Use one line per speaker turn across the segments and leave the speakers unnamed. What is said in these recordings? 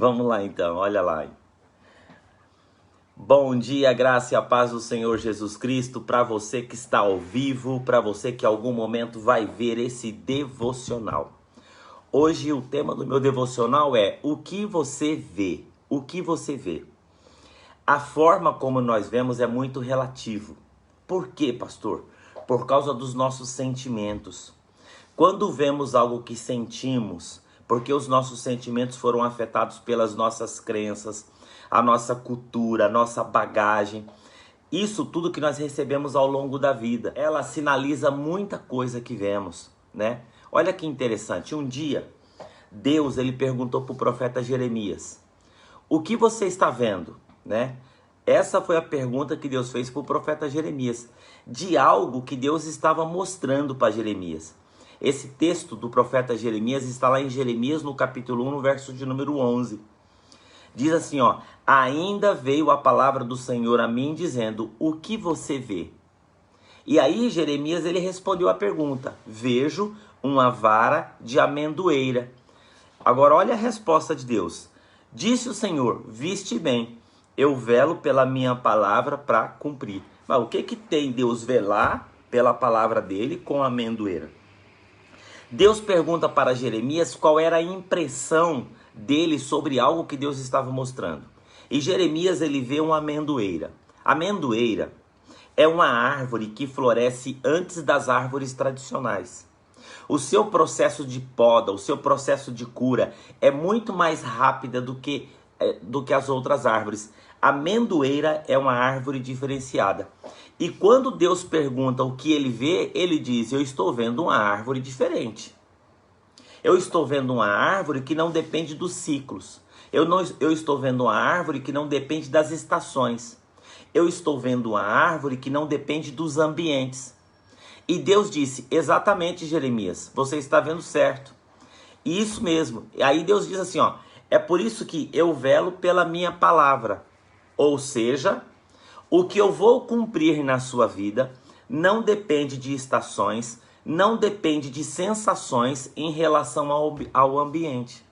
Vamos lá então, olha lá. Bom dia, graça e a paz do Senhor Jesus Cristo para você que está ao vivo, para você que em algum momento vai ver esse devocional. Hoje o tema do meu devocional é o que você vê. O que você vê? A forma como nós vemos é muito relativo. Por quê, pastor? Por causa dos nossos sentimentos. Quando vemos algo que sentimos, porque os nossos sentimentos foram afetados pelas nossas crenças, a nossa cultura, a nossa bagagem, isso tudo que nós recebemos ao longo da vida, ela sinaliza muita coisa que vemos, né? Olha que interessante, um dia Deus ele perguntou para o profeta Jeremias, o que você está vendo, né? Essa foi a pergunta que Deus fez para o profeta Jeremias, de algo que Deus estava mostrando para Jeremias. Esse texto do profeta Jeremias está lá em Jeremias no capítulo 1, no verso de número 11. Diz assim, ó, ainda veio a palavra do Senhor a mim dizendo, o que você vê? E aí Jeremias ele respondeu a pergunta, vejo uma vara de amendoeira. Agora olha a resposta de Deus. Disse o Senhor, viste bem, eu velo pela minha palavra para cumprir. Mas o que tem Deus velar pela palavra dele com a amendoeira? Deus pergunta para Jeremias qual era a impressão dele sobre algo que Deus estava mostrando. E Jeremias ele vê uma amendoeira. A amendoeira é uma árvore que floresce antes das árvores tradicionais. O seu processo de poda, o seu processo de cura é muito mais rápida do que as outras árvores. A amendoeira é uma árvore diferenciada. E quando Deus pergunta o que ele vê, ele diz, eu estou vendo uma árvore diferente. Eu estou vendo uma árvore que não depende dos ciclos. Eu estou vendo uma árvore que não depende das estações. Eu estou vendo uma árvore que não depende dos ambientes. E Deus disse, exatamente Jeremias, você está vendo certo. Isso mesmo. E aí Deus diz assim, ó, é por isso que eu velo pela minha palavra. Ou seja, o que eu vou cumprir na sua vida não depende de estações, não depende de sensações em relação ao ambiente.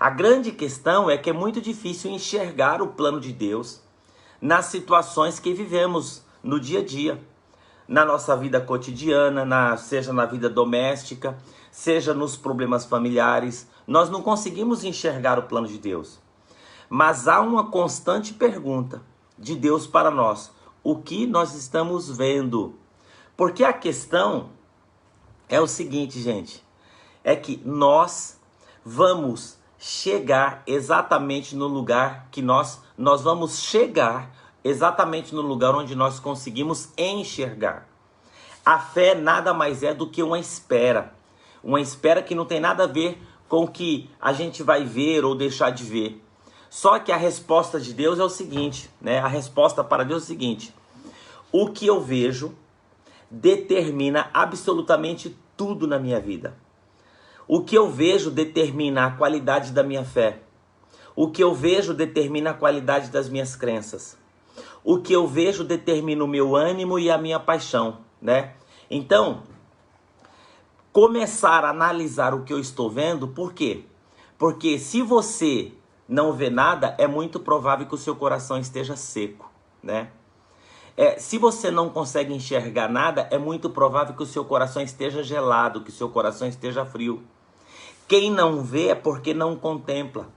A grande questão é que é muito difícil enxergar o plano de Deus nas situações que vivemos no dia a dia, na nossa vida cotidiana, seja na vida doméstica, seja nos problemas familiares. Nós não conseguimos enxergar o plano de Deus. Mas há uma constante pergunta de Deus para nós. O que nós estamos vendo? Porque a questão é o seguinte, gente. É que nós vamos chegar exatamente no lugar que nós vamos chegar exatamente no lugar onde nós conseguimos enxergar. A fé nada mais é do que uma espera. Uma espera que não tem nada a ver com o que a gente vai ver ou deixar de ver. Só que a resposta de Deus é o seguinte, né? A resposta para Deus é o seguinte. O que eu vejo determina absolutamente tudo na minha vida. O que eu vejo determina a qualidade da minha fé. O que eu vejo determina a qualidade das minhas crenças. O que eu vejo determina o meu ânimo e a minha paixão, né? Então, começar a analisar o que eu estou vendo, por quê? Porque se você não vê nada, é muito provável que o seu coração esteja seco, né? Se você não consegue enxergar nada, é muito provável que o seu coração esteja gelado, que o seu coração esteja frio. Quem não vê é porque não contempla.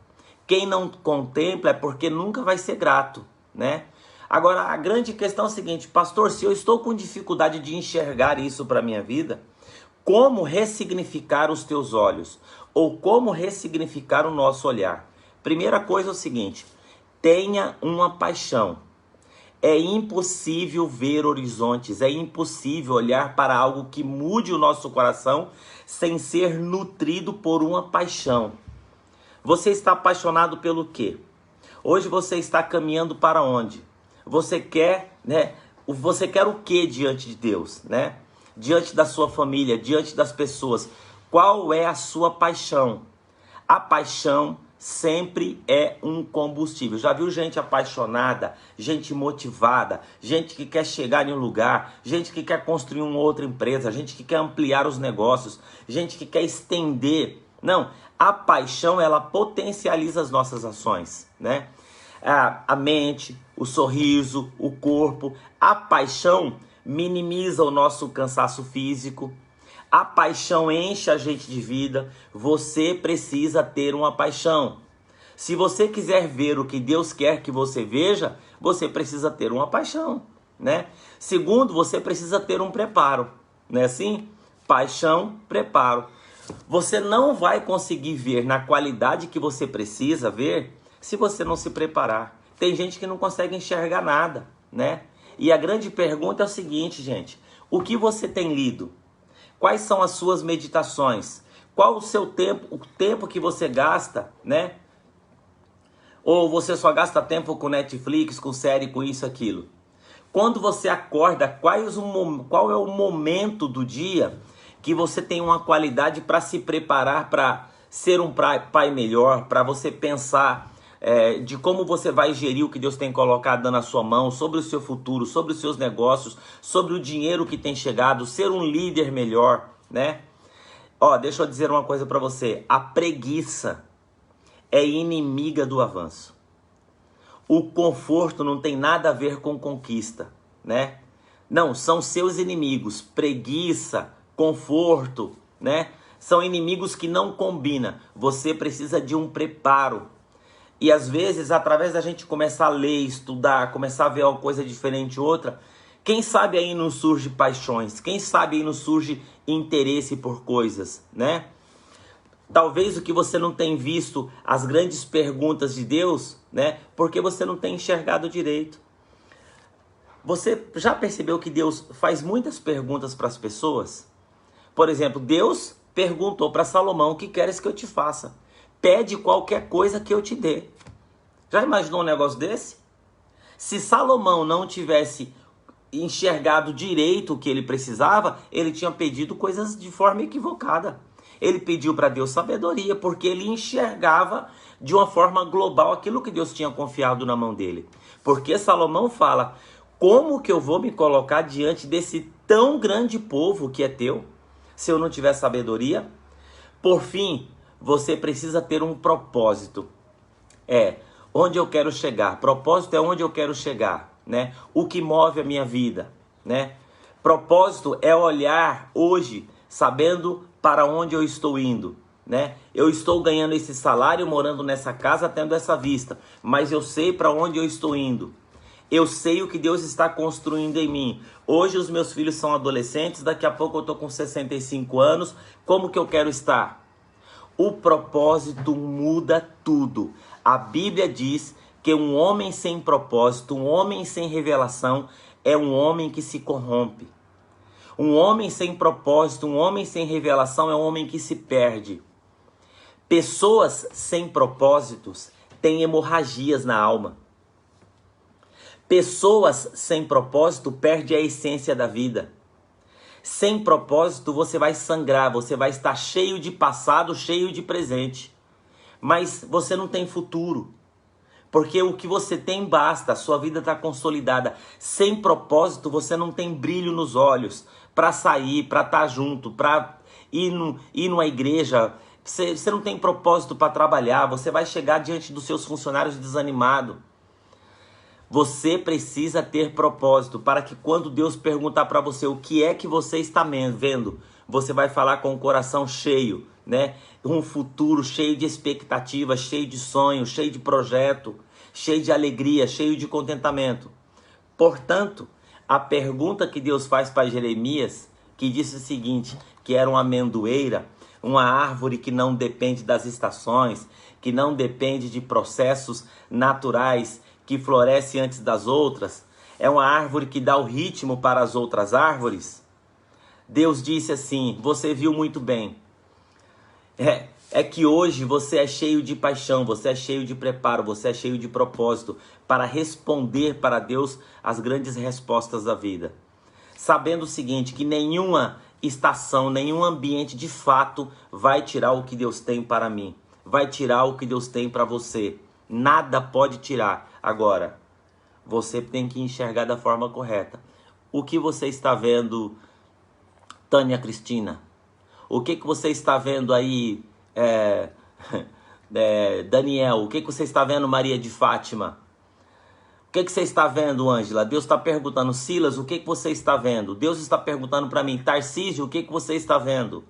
Quem não contempla é porque nunca vai ser grato, né? Agora, a grande questão é o seguinte, pastor, se eu estou com dificuldade de enxergar isso para a minha vida, como ressignificar os teus olhos? Ou como ressignificar o nosso olhar? Primeira coisa é o seguinte, tenha uma paixão. É impossível ver horizontes, é impossível olhar para algo que mude o nosso coração sem ser nutrido por uma paixão. Você está apaixonado pelo quê? Hoje você está caminhando para onde? Você quer, né? Você quer o quê diante de Deus, né? Diante da sua família, diante das pessoas. Qual é a sua paixão? A paixão sempre é um combustível. Já viu gente apaixonada, gente motivada, gente que quer chegar em um lugar, gente que quer construir uma outra empresa, gente que quer ampliar os negócios, gente que quer estender. Não, A paixão, ela potencializa as nossas ações, né? A mente, o sorriso, o corpo. A paixão minimiza o nosso cansaço físico. A paixão enche a gente de vida. Você precisa ter uma paixão. Se você quiser ver o que Deus quer que você veja, você precisa ter uma paixão, né? Segundo, você precisa ter um preparo, não é assim? Paixão, preparo. Você não vai conseguir ver na qualidade que você precisa ver se você não se preparar. Tem gente que não consegue enxergar nada, né? E a grande pergunta é o seguinte, gente: o que você tem lido? Quais são as suas meditações? Qual o seu tempo, o tempo que você gasta, né? Ou você só gasta tempo com Netflix, com série, com isso, aquilo? Quando você acorda, qual é o momento do dia que você tem uma qualidade para se preparar para ser um pai melhor, para você pensar de como você vai gerir o que Deus tem colocado na sua mão, sobre o seu futuro, sobre os seus negócios, sobre o dinheiro que tem chegado, ser um líder melhor, né? Ó, deixa eu dizer uma coisa para você: a preguiça é inimiga do avanço. O conforto não tem nada a ver com conquista, né? Não, são seus inimigos. Preguiça, conforto, né? São inimigos que não combinam. Você precisa de um preparo. E às vezes, através da gente começar a ler, estudar, começar a ver uma coisa diferente, outra, quem sabe aí não surge paixões, quem sabe aí não surge interesse por coisas, né? Talvez o que você não tem visto, as grandes perguntas de Deus, né? Porque você não tem enxergado direito. Você já percebeu que Deus faz muitas perguntas para as pessoas? Por exemplo, Deus perguntou para Salomão: o que queres que eu te faça? Pede qualquer coisa que eu te dê. Já imaginou um negócio desse? Se Salomão não tivesse enxergado direito o que ele precisava, ele tinha pedido coisas de forma equivocada. Ele pediu para Deus sabedoria, porque ele enxergava de uma forma global aquilo que Deus tinha confiado na mão dele. Porque Salomão fala: como que eu vou me colocar diante desse tão grande povo que é teu, se eu não tiver sabedoria? Por fim, você precisa ter um propósito. Onde eu quero chegar. Propósito é onde eu quero chegar, né? O que move a minha vida, né? Propósito é olhar hoje sabendo para onde eu estou indo, né? Eu estou ganhando esse salário, morando nessa casa, tendo essa vista, mas eu sei para onde eu estou indo. Eu sei o que Deus está construindo em mim. Hoje os meus filhos são adolescentes, daqui a pouco eu estou com 65 anos. Como que eu quero estar? O propósito muda tudo. A Bíblia diz que um homem sem propósito, um homem sem revelação, é um homem que se corrompe. Um homem sem propósito, um homem sem revelação é um homem que se perde. Pessoas sem propósitos têm hemorragias na alma. Pessoas sem propósito perdem a essência da vida. Sem propósito você vai sangrar, você vai estar cheio de passado, cheio de presente. Mas você não tem futuro. Porque o que você tem basta, a sua vida está consolidada. Sem propósito você não tem brilho nos olhos para sair, para estar junto, para ir numa igreja. Você não tem propósito para trabalhar, você vai chegar diante dos seus funcionários desanimado. Você precisa ter propósito para que quando Deus perguntar para você o que é que você está vendo, você vai falar com o coração cheio, né? Um futuro cheio de expectativa, cheio de sonho, cheio de projeto, cheio de alegria, cheio de contentamento. Portanto, a pergunta que Deus faz para Jeremias, que disse o seguinte, que era uma amendoeira, uma árvore que não depende das estações, que não depende de processos naturais, que floresce antes das outras, é uma árvore que dá o ritmo para as outras árvores. Deus disse assim: você viu muito bem. É que hoje você é cheio de paixão, você é cheio de preparo, você é cheio de propósito para responder para Deus as grandes respostas da vida. Sabendo o seguinte, que nenhuma estação, nenhum ambiente de fato vai tirar o que Deus tem para mim. Vai tirar o que Deus tem para você. Nada pode tirar. Agora, você tem que enxergar da forma correta. O que você está vendo, Tânia Cristina? O que você está vendo aí, Daniel? O que você está vendo, Maria de Fátima? O que você está vendo, Ângela? Deus está perguntando. Silas, o que você está vendo? Deus está perguntando para mim. Tarcísio, o que você está vendo?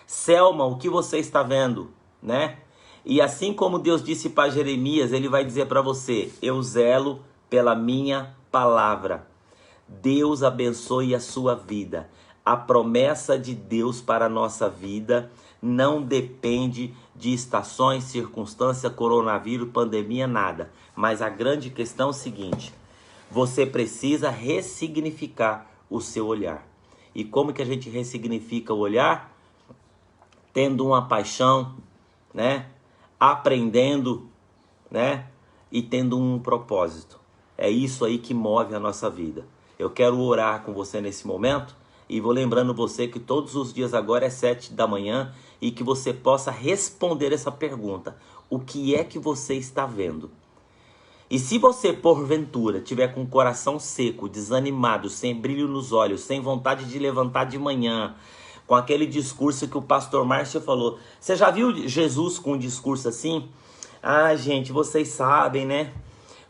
Selma, o que você está vendo? Né? E assim como Deus disse para Jeremias, ele vai dizer para você: eu zelo pela minha palavra. Deus abençoe a sua vida. A promessa de Deus para a nossa vida não depende de estações, circunstância, coronavírus, pandemia, nada. Mas a grande questão é o seguinte: você precisa ressignificar o seu olhar. E como que a gente ressignifica o olhar? Tendo uma paixão, né? Aprendendo, né? E tendo um propósito. É isso aí que move a nossa vida. Eu quero orar com você nesse momento. E vou lembrando você que todos os dias agora é 7 da manhã e que você possa responder essa pergunta: o que é que você está vendo? E se você, porventura, tiver com o coração seco, desanimado, sem brilho nos olhos, sem vontade de levantar de manhã, com aquele discurso que o pastor Márcio falou, você já viu Jesus com um discurso assim? Ah, gente, vocês sabem, né?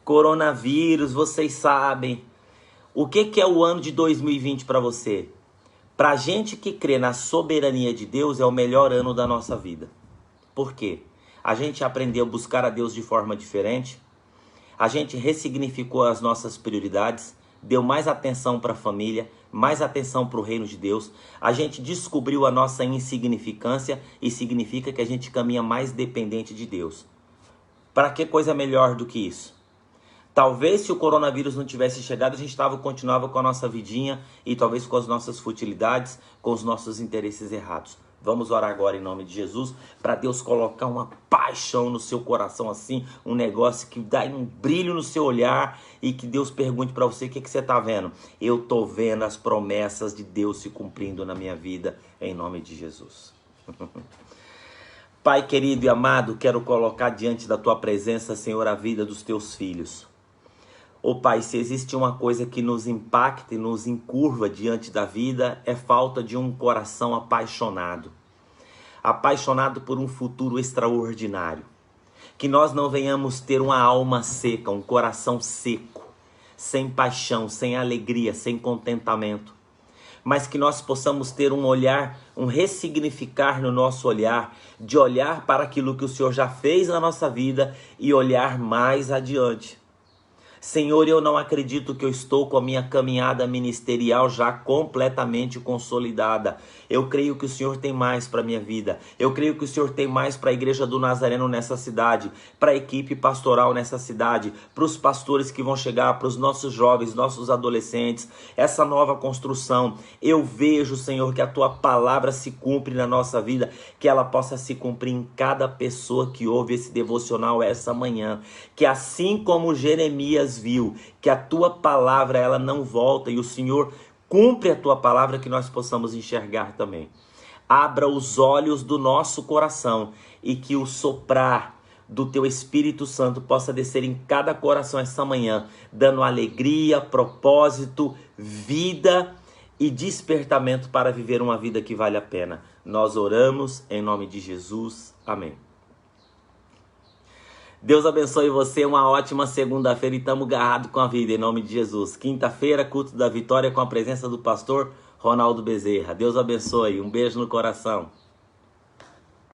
Coronavírus, vocês sabem. O que é o ano de 2020 para você? Pra gente que crê na soberania de Deus, é o melhor ano da nossa vida. Por quê? A gente aprendeu a buscar a Deus de forma diferente. A gente ressignificou as nossas prioridades, deu mais atenção para a família, mais atenção para o reino de Deus. A gente descobriu a nossa insignificância e significa que a gente caminha mais dependente de Deus. Para que coisa melhor do que isso? Talvez se o coronavírus não tivesse chegado, a gente continuava com a nossa vidinha e talvez com as nossas futilidades, com os nossos interesses errados. Vamos orar agora em nome de Jesus, para Deus colocar uma paixão no seu coração assim, um negócio que dá um brilho no seu olhar e que Deus pergunte para você: o que você está vendo? Eu estou vendo as promessas de Deus se cumprindo na minha vida, em nome de Jesus. Pai querido e amado, quero colocar diante da Tua presença, Senhor, a vida dos Teus filhos. Ô Pai, se existe uma coisa que nos impacta e nos encurva diante da vida, é falta de um coração apaixonado. Apaixonado por um futuro extraordinário. Que nós não venhamos ter uma alma seca, um coração seco, sem paixão, sem alegria, sem contentamento. Mas que nós possamos ter um olhar, um ressignificar no nosso olhar, de olhar para aquilo que o Senhor já fez na nossa vida e olhar mais adiante. Senhor, eu não acredito que eu estou com a minha caminhada ministerial já completamente consolidada. Eu creio que o Senhor tem mais para a minha vida. Eu creio que o Senhor tem mais para a Igreja do Nazareno nessa cidade, para a equipe pastoral nessa cidade, para os pastores que vão chegar, para os nossos jovens, nossos adolescentes, essa nova construção. Eu vejo, Senhor, que a Tua palavra se cumpre na nossa vida, que ela possa se cumprir em cada pessoa que ouve esse devocional essa manhã. Que assim como Jeremias viu que a Tua palavra ela não volta e o Senhor cumpre a Tua palavra, que nós possamos enxergar também. Abra os olhos do nosso coração e que o soprar do Teu Espírito Santo possa descer em cada coração essa manhã, dando alegria, propósito, vida e despertamento para viver uma vida que vale a pena. Nós oramos em nome de Jesus. Amém. Deus abençoe você, uma ótima segunda-feira e estamos agarrados com a vida, em nome de Jesus. Quinta-feira, culto da vitória com a presença do pastor Ronaldo Bezerra. Deus abençoe, um beijo no coração.